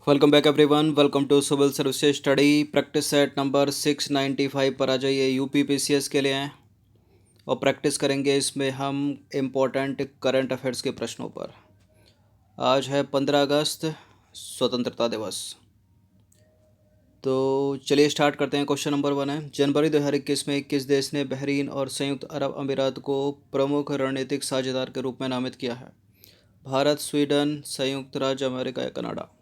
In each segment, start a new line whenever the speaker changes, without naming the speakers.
Welcome back everyone. Welcome to civil services study practice set number 695 पर आ जाइए। UP PCS के लिए हैं और प्रैक्टिस करेंगे इसमें हम इम्पोर्टेंट करंट अफेयर्स के प्रश्नों पर। आज है 15 अगस्त, स्वतंत्रता दिवस। तो चलिए स्टार्ट करते हैं। क्वेश्चन नंबर 1 है, जनवरी 2021 में किस देश ने बहरीन और संयुक्त अरब अमीरात को प्रमुख रणनीतिक साझेदार के रूप में नामित किया है? भारत, स्वीडन, संयुक्त राज्य अमेरिका या कनाडा?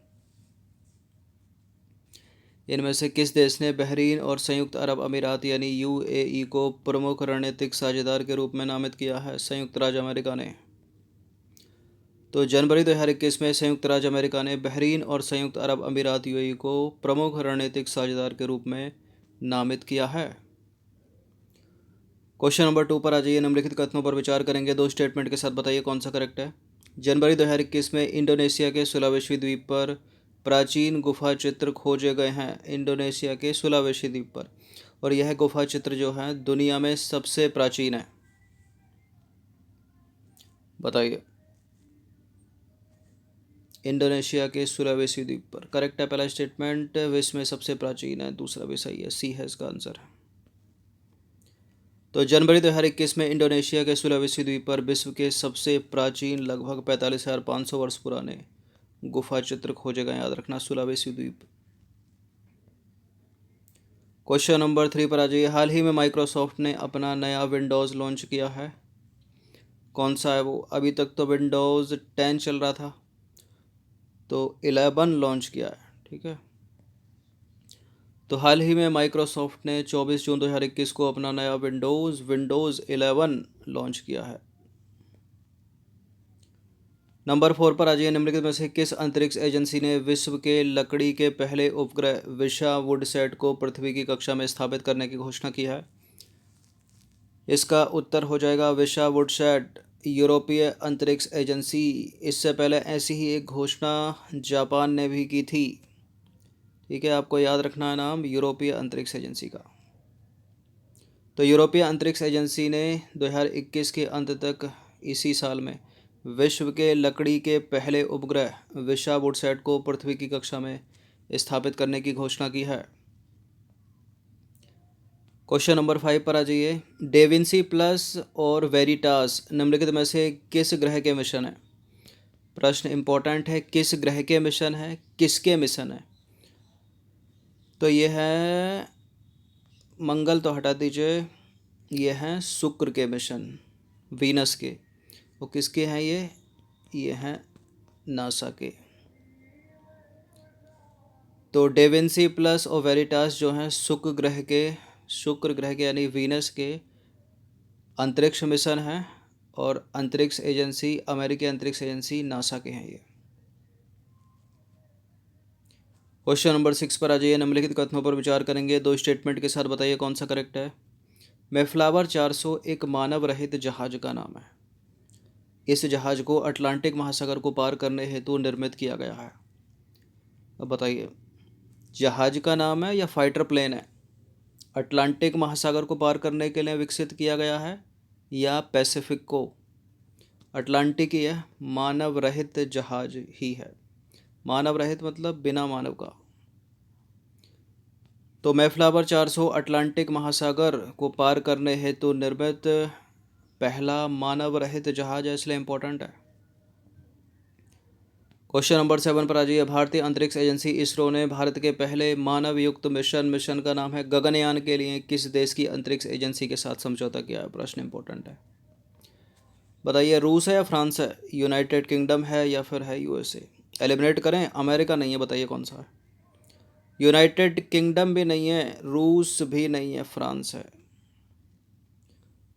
इनमें से किस देश ने बहरीन और संयुक्त अरब अमीरात यानी यूएई को प्रमुख रणनीतिक साझेदार के रूप में नामित किया है? संयुक्त राज्य अमेरिका ने। तो जनवरी 2021 में संयुक्त राज्य अमेरिका ने बहरीन और संयुक्त अरब अमीरात यूएई को प्रमुख रणनीतिक साझेदार के रूप में नामित किया है। क्वेश्चन नंबर 2 पर आ जाइए। निम्नलिखित कथनों पर विचार करेंगे, दो स्टेटमेंट के साथ बताइए कौन सा करेक्ट है। जनवरी 2021 में इंडोनेशिया के सुलावेशी द्वीप पर प्राचीन गुफा चित्र खोजे गए हैं। इंडोनेशिया के सुलावेशी द्वीप पर, और यह गुफा चित्र जो है दुनिया में सबसे प्राचीन है। बताइए। इंडोनेशिया के सुलावेशी द्वीप पर करेक्ट है पहला स्टेटमेंट, विश्व में सबसे प्राचीन है। दूसरा भी सही है, सी है इसका आंसर। तो जनवरी 2021 में इंडोनेशिया के सुलावेसी द्वीप पर विश्व के सबसे प्राचीन लगभग 45,500 वर्ष पुराने गुफा चित्र खोजे गए। याद रखना, सुलावेसी द्वीप। क्वेश्चन नंबर 3 पर आ जाइए। हाल ही में माइक्रोसॉफ्ट ने अपना नया विंडोज़ लॉन्च किया है। कौन सा है वो? अभी तक तो विंडोज़ 10 चल रहा था, तो 11 लॉन्च किया है। ठीक है, तो हाल ही में माइक्रोसॉफ्ट ने 24 जून 2021 को अपना नया विंडोज़ 11 लॉन्च किया है। नंबर 4 पर आ जाइए। निम्नलिखित में से किस अंतरिक्ष एजेंसी ने विश्व के लकड़ी के पहले उपग्रह विशावुडसैट को पृथ्वी की कक्षा में स्थापित करने की घोषणा की है? इसका उत्तर हो जाएगा विशावुडसैट, यूरोपीय अंतरिक्ष एजेंसी। इससे पहले ऐसी ही एक घोषणा जापान ने भी की थी। ठीक है, आपको याद रखना है नाम यूरोपीय अंतरिक्ष एजेंसी का। तो यूरोपीय अंतरिक्ष एजेंसी ने 2021 के अंत तक इसी साल में विश्व के लकड़ी के पहले उपग्रह विशावुडसैट को पृथ्वी की कक्षा में स्थापित करने की घोषणा की है। क्वेश्चन नंबर 5 पर आ जाइए। डेविंसी प्लस और वेरिटास निम्नलिखित में से किस ग्रह के मिशन है? प्रश्न इंपॉर्टेंट है, किस ग्रह के मिशन है, किसके मिशन है? तो ये है, मंगल तो हटा दीजिए, ये हैं शुक्र के मिशन, वीनस के। वो किसके हैं ये हैं नासा के। तो डेविंसी प्लस और वेरिटास जो हैं शुक्र ग्रह के यानी वीनस के अंतरिक्ष मिशन हैं, और अंतरिक्ष एजेंसी अमेरिकी अंतरिक्ष एजेंसी नासा के हैं ये। क्वेश्चन नंबर 6 पर आ जाइए। निम्नलिखित कथनों पर विचार करेंगे, दो स्टेटमेंट के साथ बताइए कौन सा करेक्ट है। मेफ्लावर 400 एक मानव रहित जहाज का नाम है। इस जहाज को अटलांटिक महासागर को पार करने हेतु निर्मित किया गया है। अब बताइए, जहाज का नाम है या फाइटर प्लेन है? अटलांटिक महासागर को पार करने के लिए विकसित किया गया है या पैसिफिक को? अटलांटिक ही है, मानव रहित जहाज ही है। मानव रहित मतलब बिना मानव का। तो मैफ्लावर 400 अटलांटिक महासागर को पार करने हेतु निर्मित पहला मानव रहित जहाज है, इसलिए इंपॉर्टेंट है। क्वेश्चन नंबर 7 पर आ जाइए। भारतीय अंतरिक्ष एजेंसी इसरो ने भारत के पहले मानव युक्त मिशन का नाम है गगनयान के लिए किस देश की अंतरिक्ष एजेंसी के साथ समझौता किया है? प्रश्न इंपॉर्टेंट है। बताइए, रूस है या फ्रांस है, यूनाइटेड किंगडम है या फिर है यूएसए? एलिमिनेट करें, अमेरिका नहीं है, बताइए कौन सा है। यूनाइटेड किंगडम भी नहीं है, रूस भी नहीं है, फ्रांस है।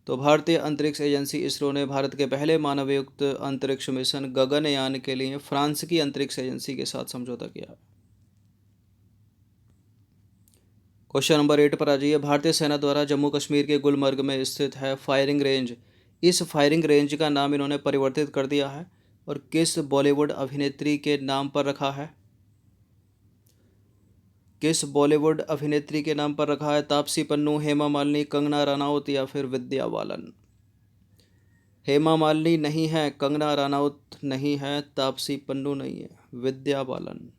तो भारतीय अंतरिक्ष एजेंसी इसरो ने भारत के पहले मानवयुक्त अंतरिक्ष मिशन गगनयान के लिए फ्रांस की अंतरिक्ष एजेंसी के साथ समझौता किया। क्वेश्चन नंबर 8 पर आ जाइए। भारतीय सेना द्वारा जम्मू कश्मीर के गुलमर्ग में स्थित है फायरिंग रेंज। इस फायरिंग रेंज का नाम इन्होंने परिवर्तित कर दिया है और किस बॉलीवुड अभिनेत्री के नाम पर रखा है? किस बॉलीवुड अभिनेत्री के नाम पर रखा है? तापसी पन्नू, हेमा मालिनी, कंगना रनौत या फिर विद्या बालन? हेमा मालिनी नहीं है, कंगना रनौत नहीं है, तापसी पन्नू नहीं है, विद्या बालन।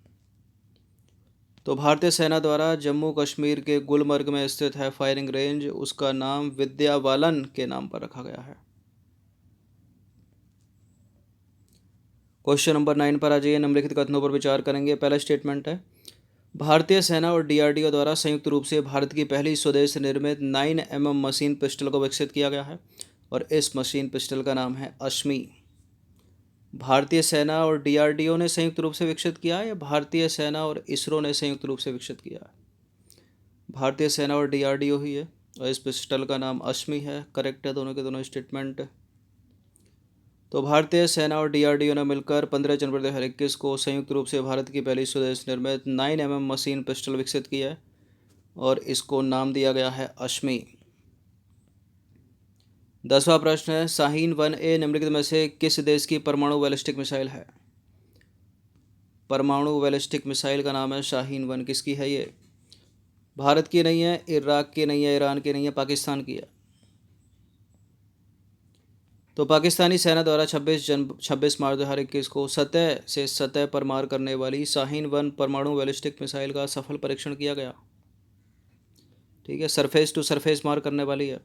तो भारतीय सेना द्वारा जम्मू कश्मीर के गुलमर्ग में स्थित है फायरिंग रेंज, उसका नाम विद्या बालन के नाम पर रखा गया है। क्वेश्चन नंबर 9 पर आ जाइए। निम्नलिखित कथनों पर विचार करेंगे। पहला स्टेटमेंट है, भारतीय सेना और डीआरडीओ द्वारा संयुक्त रूप से भारत की पहली स्वदेश निर्मित 9mm मशीन पिस्टल को विकसित किया गया है और इस मशीन पिस्टल का नाम है अश्मी। भारतीय सेना और डीआरडीओ ने संयुक्त रूप से विकसित किया है या भारतीय सेना और इसरो ने संयुक्त रूप से विकसित किया है? भारतीय सेना और डीआरडीओ ही है और इस पिस्टल का नाम अश्मी है। करेक्ट है दोनों के दोनों स्टेटमेंट। तो भारतीय सेना और डीआरडीओ ने मिलकर 15 जनवरी 2021 को संयुक्त रूप से भारत की पहली स्वदेश निर्मित 9mm मशीन पिस्टल विकसित की है और इसको नाम दिया गया है अश्मी। 10वां प्रश्न है, शाहीन 1A निम्नलिखित में से किस देश की परमाणु बैलिस्टिक मिसाइल है? परमाणु बैलिस्टिक मिसाइल का नाम है शाहीन 1। किसकी है ये? भारत की नहीं है, इराक की नहीं है, ईरान की नहीं है, पाकिस्तान की है। तो पाकिस्तानी सेना द्वारा 26 मार्च 2021 को सतह से सतह पर मार करने वाली शाहीन 1 परमाणु बैलिस्टिक मिसाइल का सफल परीक्षण किया गया। ठीक है, सरफेस टू सरफेस मार करने वाली है।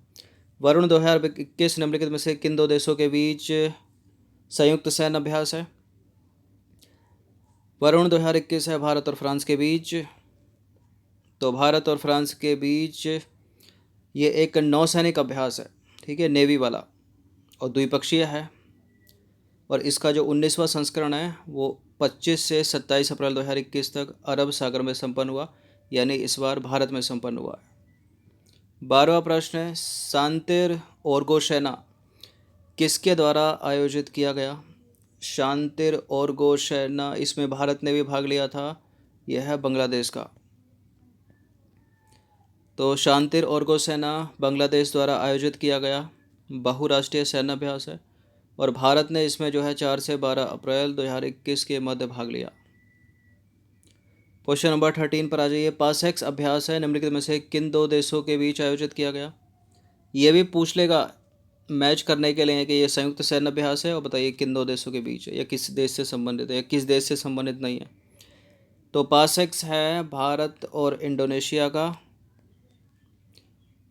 वरुण 2021 निम्नलिखित में से किन दो देशों के बीच संयुक्त सैन्य अभ्यास है? वरुण 2021 है भारत और फ्रांस के बीच। तो भारत और फ्रांस के बीच ये एक नौसैनिक अभ्यास है, ठीक है, नेवी वाला, और द्विपक्षीय है और इसका जो 19वां संस्करण है वो 25 से 27 अप्रैल 2021 तक अरब सागर में संपन्न हुआ, यानी इस बार भारत में संपन्न हुआ है। 12वां प्रश्न है, शांतिर ओरगोशेना किसके द्वारा आयोजित किया गया? शांतिर ओरगोशेना, इसमें भारत ने भी भाग लिया था, यह है बांग्लादेश का। तो शांतिर ओरगोशेना बांग्लादेश द्वारा आयोजित किया गया बहुराष्ट्रीय सैन्य अभ्यास है और भारत ने इसमें जो है 4 से 12 अप्रैल 2021 के मध्य भाग लिया। क्वेश्चन नंबर 13 पर आ जाइए। पासेक्स अभ्यास है निम्नलिखित में से किन दो देशों के बीच आयोजित किया गया? ये भी पूछ लेगा मैच करने के लिए कि ये संयुक्त सैन्य अभ्यास है और बताइए किन दो देशों के बीच है या किस देश से संबंधित है या किस देश से संबंधित नहीं है। तो पासेक्स है भारत और इंडोनेशिया का।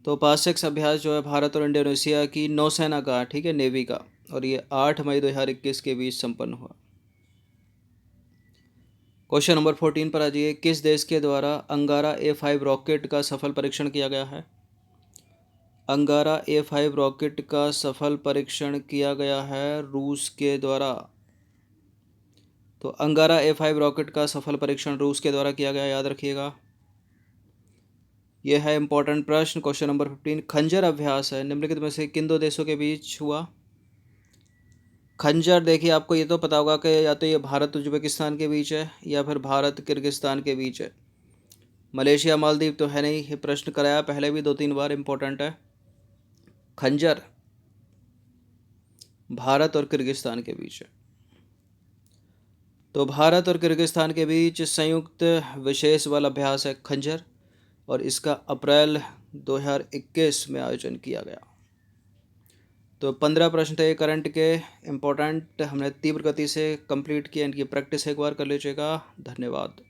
तो पासेक्स अभ्यास जो है भारत और इंडोनेशिया की नौसेना का, ठीक है, नेवी का, और ये 8 मई 2021 के बीच संपन्न हुआ। क्वेश्चन नंबर 14 पर आ जाइए। किस देश के द्वारा अंगारा A5 रॉकेट का सफल परीक्षण किया गया है? अंगारा A5 रॉकेट का सफल परीक्षण किया गया है रूस के द्वारा। तो अंगारा A5 रॉकेट का सफल परीक्षण रूस के द्वारा किया गया, याद रखिएगा। यह है इंपॉर्टेंट प्रश्न। क्वेश्चन नंबर 15, खंजर अभ्यास है निम्नलिखित में से किन दो देशों के बीच हुआ? खंजर, देखिए आपको ये तो पता होगा कि या तो ये भारत उज्बेकिस्तान के बीच है या फिर भारत किर्गिस्तान के बीच है। मलेशिया मालदीव तो है नहीं, ये प्रश्न कराया पहले भी 2-3 बार, इंपॉर्टेंट है। खंजर भारत और किर्गिस्तान के बीच है। तो भारत और किर्गिस्तान के बीच संयुक्त विशेष बल अभ्यास है खंजर और इसका अप्रैल 2021 में आयोजन किया गया। तो 15 प्रश्न थे करंट के इम्पोर्टेंट, हमने तीव्र गति से कंप्लीट किया। इनकी प्रैक्टिस एक बार कर लीजिएगा। धन्यवाद।